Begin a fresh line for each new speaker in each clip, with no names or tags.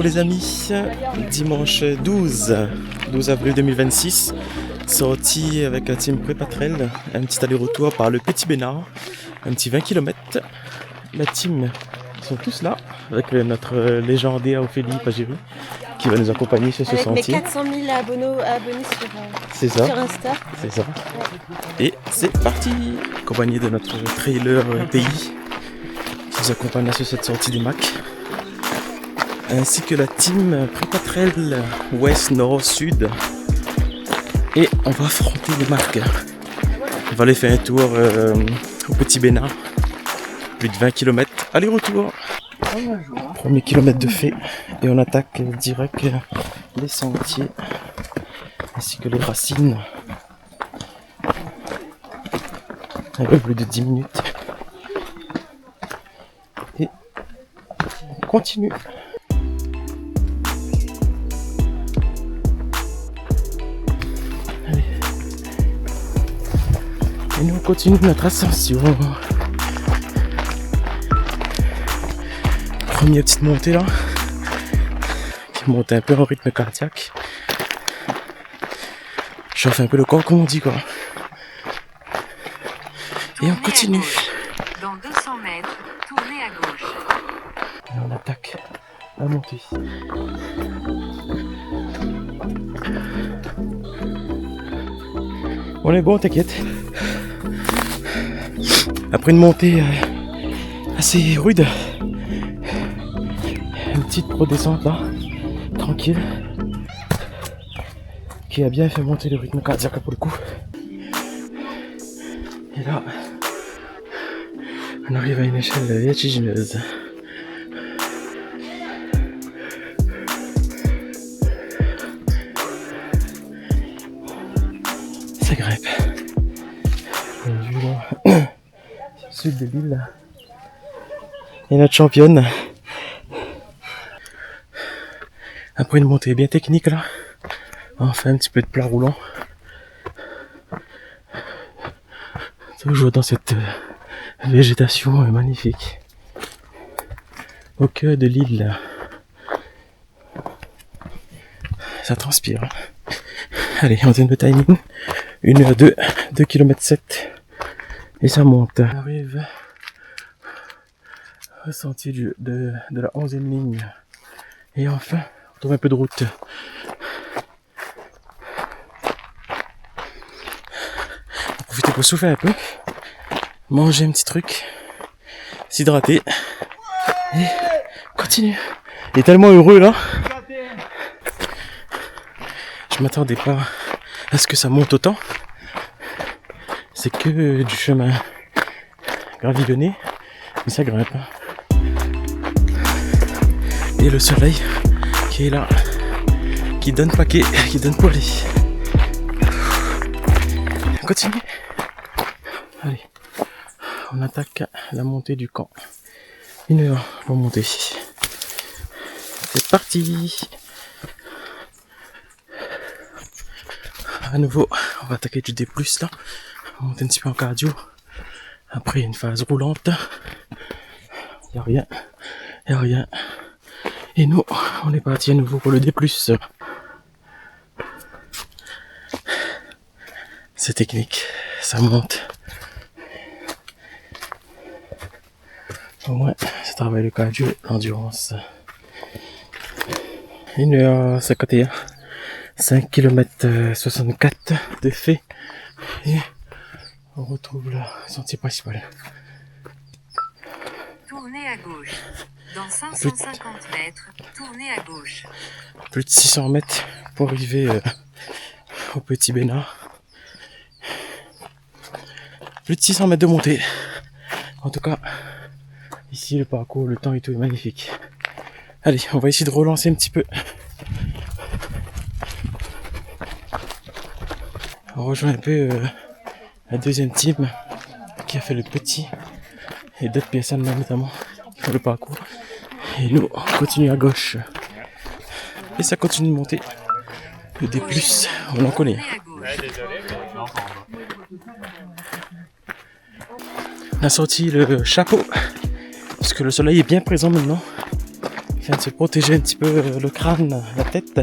les amis, dimanche 12 avril 2026, sorti avec la team Prépatrel, un petit aller-retour par le Petit Bénard, un petit 20 km. La team, ils sont tous là, avec notre légendaire Ophélie Pagéry, qui va nous accompagner sur ce sentier.
Avec mes 400 000 abonnés
sur
Insta.
C'est ça. Ouais. Et c'est parti, accompagné de notre trailer pays, qui nous accompagne sur cette sortie des Macs. Ainsi que la team Prépatrel Ouest, Nord, Sud. Et on va affronter les marques. On va aller faire un tour au Petit Bénard. Plus de 20 km aller-retour. Premier kilomètre de fait. Et on attaque direct les sentiers. Ainsi que les racines. Un peu plus de 10 minutes. Et on continue. Et nous on continue notre ascension. Première petite montée là, qui monte un peu en rythme cardiaque. Chauffe un peu le corps comme on dit quoi. Et on continue.
Dans 200 mètres, tournez à gauche.
Et on attaque la montée. On est bon, t'inquiète. Après une montée assez rude, une petite redescente là, tranquille, qui a bien fait monter le rythme cardiaque pour le coup. Et là, on arrive à une échelle vertigineuse. Ça grimpe. On a vu là, sud de l'île. Et notre championne. Après une montée bien technique là, on fait un petit peu de plat roulant. Toujours dans cette végétation magnifique. Au cœur de l'île. Ça transpire. Allez, on donne le timing. 1h02, 2 km 7. Et ça monte. On arrive au sentier de la 11e ligne. Et enfin, on trouve un peu de route. Profitez pour souffler un peu. Manger un petit truc. S'hydrater. Et continue. Il est tellement heureux là. Je m'attendais pas à ce que ça monte autant. C'est que du chemin gravillonné, mais ça grimpe. Et le soleil qui est là, qui donne paquet, qui donne poilé. On continue. Allez, on attaque la montée du camp. 1 heure pour monter. C'est parti. À nouveau, on va attaquer du D+, là. On monte un petit peu en cardio. Après, une phase roulante. Y'a rien. Et nous, on est parti à nouveau pour le D+. C'est technique, ça monte. Au moins, ça travaille le cardio, l'endurance. 1h51. 5 km 64 de fait. Et on retrouve le sentier principal.
Tournez à gauche. Dans 550 mètres, tournez à gauche.
Plus de 600 mètres pour arriver au Petit Bénard. Plus de 600 mètres de montée. En tout cas, ici le parcours, le temps et tout est magnifique. Allez, on va essayer de relancer un petit peu. On rejoint un peu la deuxième team qui a fait le petit et d'autres personnes là notamment qui font le parcours. Et nous on continue à gauche. Et ça continue de monter. Le D+, on en connaît. On a sorti le chapeau parce que le soleil est bien présent maintenant. Il afin de se protéger un petit peu le crâne, la tête.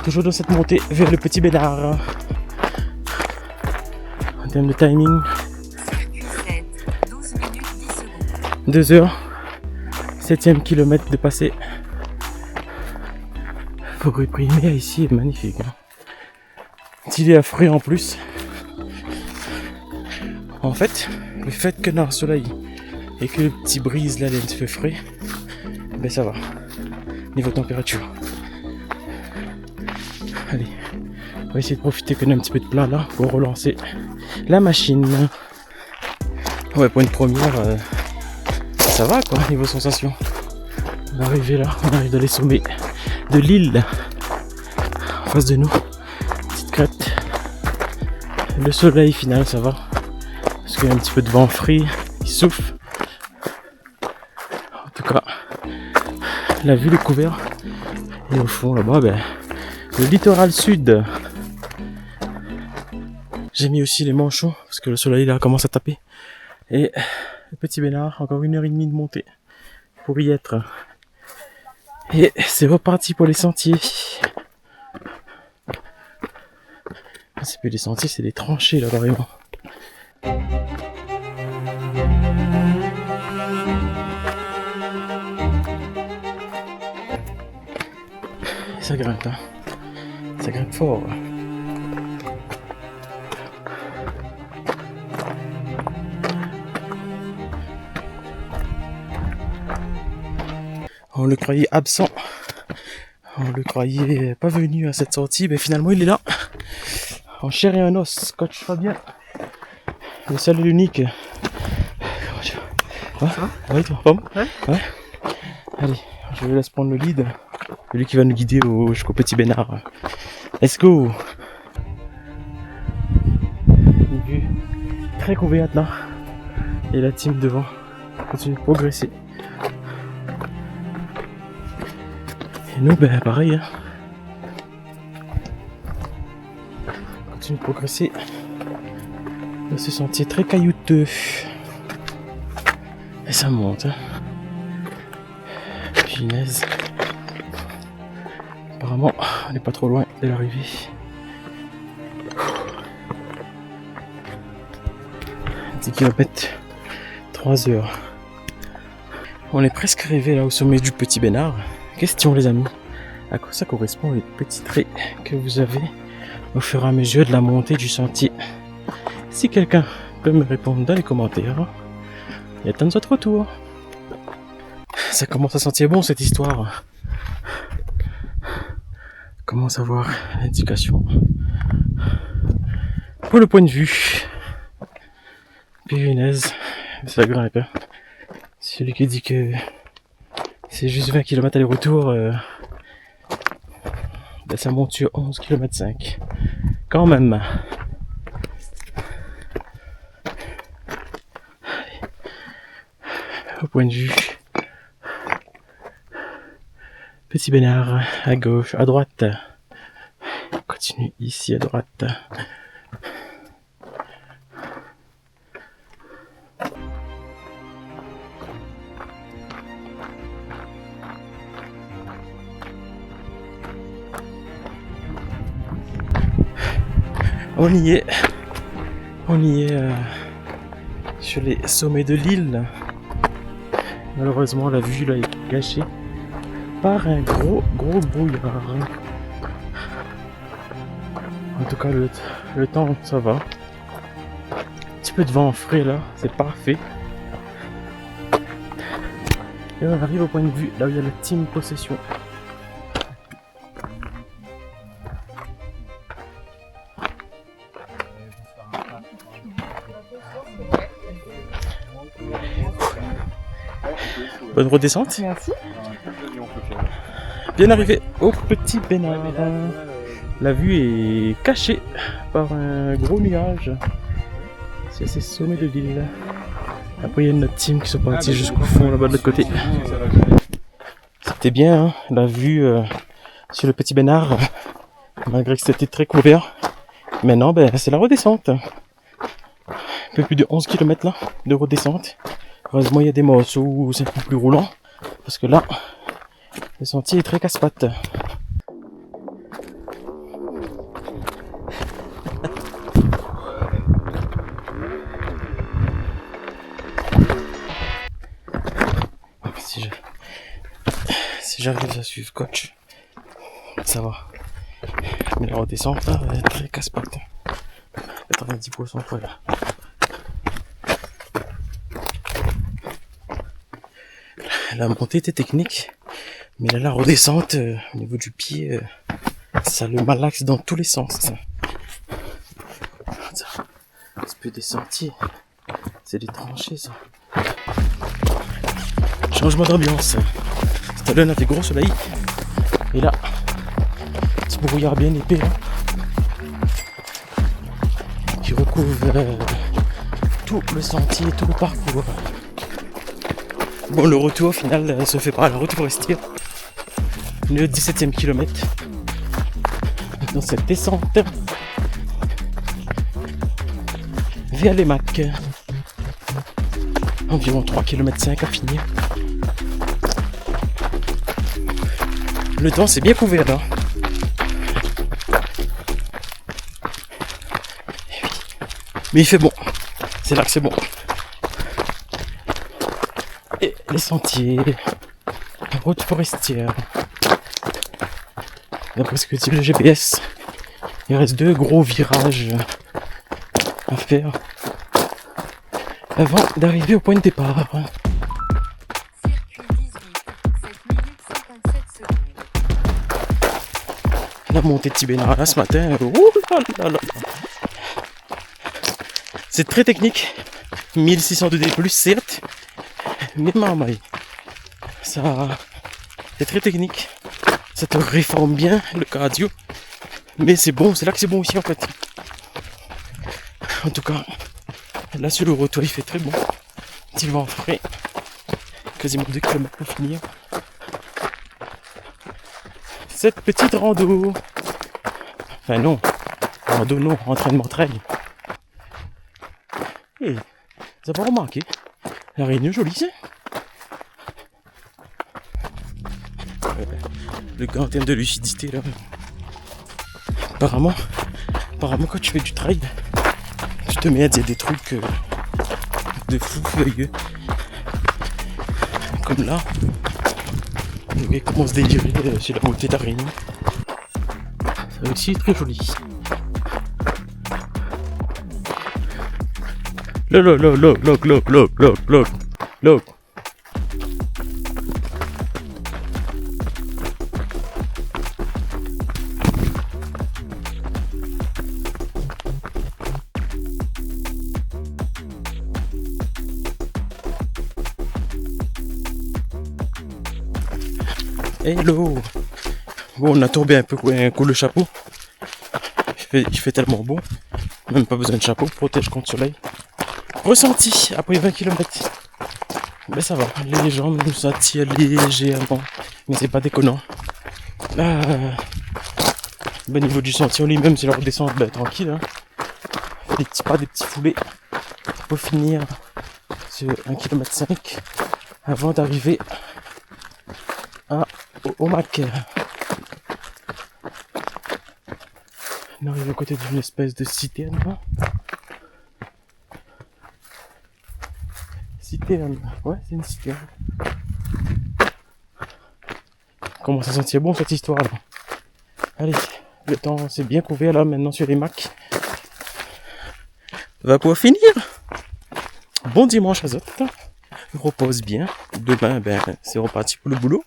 Toujours dans cette montée vers le Petit Bénard. En termes de timing,
12 minutes 10 secondes.
2 heures, 7e kilomètre de passé. Forêt primaire ici est magnifique. Il est affreux en plus. En fait, le fait que dans le soleil et que le petit brise là, un petit peu frais, ben ça va. Niveau température. Allez, on va essayer de profiter qu'on a un petit peu de plat là pour relancer la machine. Ouais, pour une première, ça va quoi, niveau sensation. On va arriver là, on arrive dans les sommets de l'île. En face de nous, petite crête. Le soleil final, ça va. Parce qu'il y a un petit peu de vent frais, il souffle. En tout cas, la vue est couverte. Et au fond là-bas, ben, le littoral sud. J'ai mis aussi les manchots parce que le soleil là commence à taper. Et le Petit Bénard, encore 1h30 de montée pour y être. Et c'est reparti pour les sentiers. C'est plus des sentiers, c'est des tranchées là carrément. Et ça grimpe, hein. Ça grimpe fort. On le croyait absent. On le croyait pas venu à cette sortie, mais finalement il est là. En chair et en os, coach Fabien. Le seul et l'unique. Ouais, ouais, toi, bon ouais. Ouais. Allez, je vous laisse prendre le lead. Celui qui va nous guider jusqu'au Petit Bénard. Let's go. Une vue très couverte là. Et la team devant continue de progresser. Et nous, ben pareil. Hein. On continue de progresser dans ce sentier très caillouteux. Et ça monte. Hein. Punaise. Apparemment, on n'est pas trop loin de l'arrivée. 10 km, 3 heures. On est presque arrivé là au sommet du Petit Bénard. Question les amis, à quoi ça correspond les petits traits que vous avez au fur et à mesure de la montée du sentier? Si quelqu'un peut me répondre dans les commentaires, il y a tant d'autres retours. Ça commence à sentir bon cette histoire. Commence à voir l'indication pour le point de vue. Punaise, ça grimpe. Hein. Celui qui dit que c'est juste 20 km aller-retour, ben ça monte sur 11 km 5. Quand même. Au point de vue. Petit Bénard à gauche, à droite. On continue ici à droite. On y est sur les sommets de l'île. Malheureusement la vue là est gâchée par un gros brouillard. En tout cas le temps ça va. Un petit peu de vent frais là, c'est parfait. Et on arrive au point de vue là où il y a la team possession. Bonne redescente.
Merci.
Bien arrivé au Petit Bénard. La vue est cachée par un gros nuage. C'est ces sommets de l'île. Après il y a notre team qui sont partis jusqu'au fond là-bas de l'autre côté. C'était bien hein, la vue sur le Petit Bénard. Malgré que c'était très couvert. Maintenant ben, c'est la redescente. Un peu plus de 11 km là de redescente. Heureusement il y a des morceaux où c'est un peu plus roulant. Parce que là, le sentier est très casse-pattes. Si j'arrive à suivre coach, ça va. Mais la redescente, là, va être très casse-pattes. 90% pour là. La montée était technique, mais là, la redescente, au niveau du pied, ça le malaxe dans tous les sens. Ça. C'est plus des sentiers, c'est des tranchées, ça. Changement d'ambiance. Cette année, on a fait gros soleil. Et là, petit brouillard bien épais, là, qui recouvre tout le sentier, tout le parcours. Bon, le retour au final se fait par la route forestière. Le 17e kilomètre. Dans cette descente vers les Macs. Environ 3,5 km à finir. Le temps c'est bien couvert là. Mais il fait bon. C'est là que c'est bon. Et les sentiers, la route forestière. D'après ce que dit le GPS, il reste 2 gros virages à faire avant d'arriver au point de départ.
Circuit 18, 7 minutes 57 secondes.
La montée de Tibéna là ce matin, ouh là là. C'est très technique, 1600 D+, certes, mais marmaille. Ça, c'est très technique, ça te réforme bien le cardio, mais c'est bon, c'est là que c'est bon aussi en fait. En tout cas, là sur le retour il fait très bon, petit vent frais, quasiment 2 km pour finir. Cette petite rando, enfin non, rando non, entraînement trail. Et vous avez remarqué, la Réunion jolie c'est. Le gars en termes de lucidité là. Apparemment quand tu fais du trail, tu te mets à dire des trucs de fou furieux. Comme là, le gars commence à délirer sur la montée de la Réunion. C'est aussi très joli. Look. Hello. Bon, on a tourbé un peu le chapeau. Il fait tellement beau. Même pas besoin de chapeau, protège contre le soleil. Ressenti après 20 km. Ben ça va, les jambes nous attirent légèrement. Mais c'est pas déconnant. Ben, niveau du sentier lui-même, c'est la redescente tranquille. Hein. Des petits pas, des petits foulées. Pour finir sur 1,5 km avant d'arriver au Mac. On arrive à côté d'une espèce de citerne. Là. Citerne, ouais, c'est une citerne. Comment ça sentir bon cette histoire là. Allez, le temps c'est bien couvert là maintenant sur les Macs. On va pouvoir finir. Bon dimanche à autres. Repose bien. Demain, c'est reparti pour le boulot.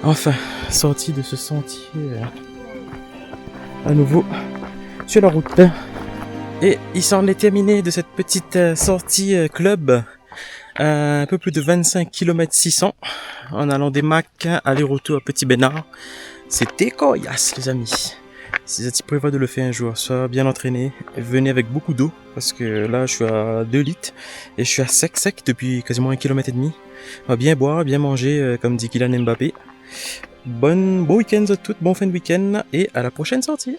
Enfin, sorti de ce sentier à nouveau sur la route. Et il s'en est terminé de cette petite sortie club. Un peu plus de 25 km 600 en allant des Macs, aller-retour à Petit Bénard. C'était coriace les amis. Si vous êtes prévu de le faire un jour, soyez bien entraîné, venez avec beaucoup d'eau parce que là je suis à 2 litres et je suis à sec depuis quasiment 1,5 km. On va bien boire, bien manger comme dit Kylian Mbappé. Bon week-end à toutes, bon fin de week-end et à la prochaine sortie.